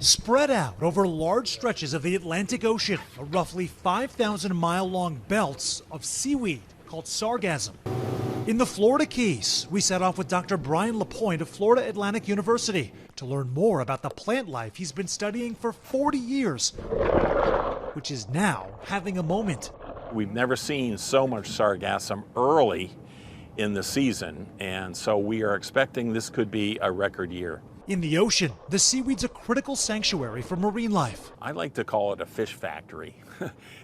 Spread out over large stretches of the Atlantic Ocean are roughly 5,000-mile-long belts of seaweed called sargassum. In the Florida Keys, we set off with Dr. Brian LaPointe of Florida Atlantic University to learn more about the plant life he's been studying for 40 years, which is now having a moment. We've never seen so much sargassum early in the season, and so we are expecting this could be a record year. In the ocean, the seaweed's a critical sanctuary for marine life. I like to call it a fish factory.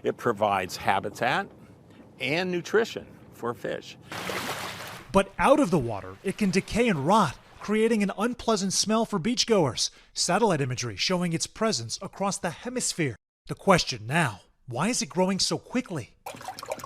It provides habitat and nutrition for fish. But out of the water, it can decay and rot, creating an unpleasant smell for beachgoers. Satellite imagery showing its presence across the hemisphere. The question now, why is it growing so quickly?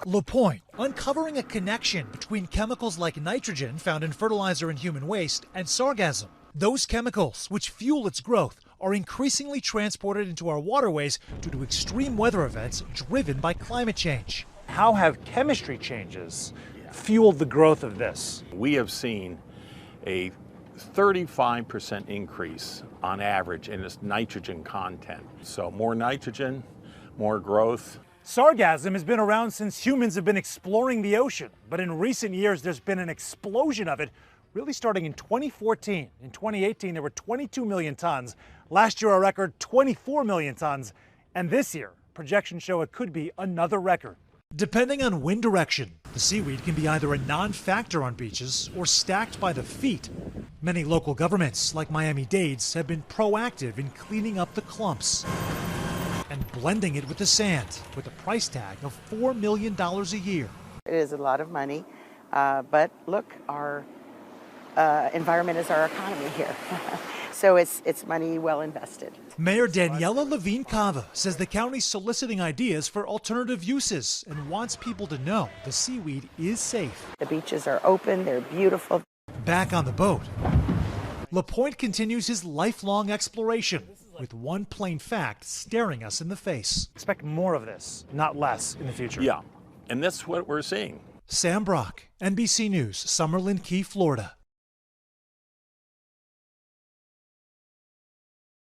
LaPointe uncovering a connection between chemicals like nitrogen found in fertilizer and human waste and sargassum. Those chemicals, which fuel its growth, are increasingly transported into our waterways due to extreme weather events driven by climate change. How have chemistry changes fueled the growth of this? We have seen a 35% increase on average in its nitrogen content. So more nitrogen, more growth. Sargassum has been around since humans have been exploring the ocean, but in recent years there's been an explosion of it, really starting in 2014. In 2018 there were 22 million tons, last year a record 24 million tons, and this year projections show it could be another record. Depending on wind direction, the seaweed can be either a non-factor on beaches or stacked by the feet. Many local governments, like Miami-Dade, have been proactive in cleaning up the clumps and blending it with the sand, with a price tag of $4 million a year. It is a lot of money, but look, our environment is our economy here. So it's money well invested. Mayor Daniela Levine Cava says the county's soliciting ideas for alternative uses and wants people to know the seaweed is safe. The beaches are open, they're beautiful. Back on the boat, LaPointe continues his lifelong exploration with one plain fact staring us in the face. Expect more of this, not less, in the future. Yeah, and that's what we're seeing. Sam Brock, NBC News, Summerlin Key, Florida.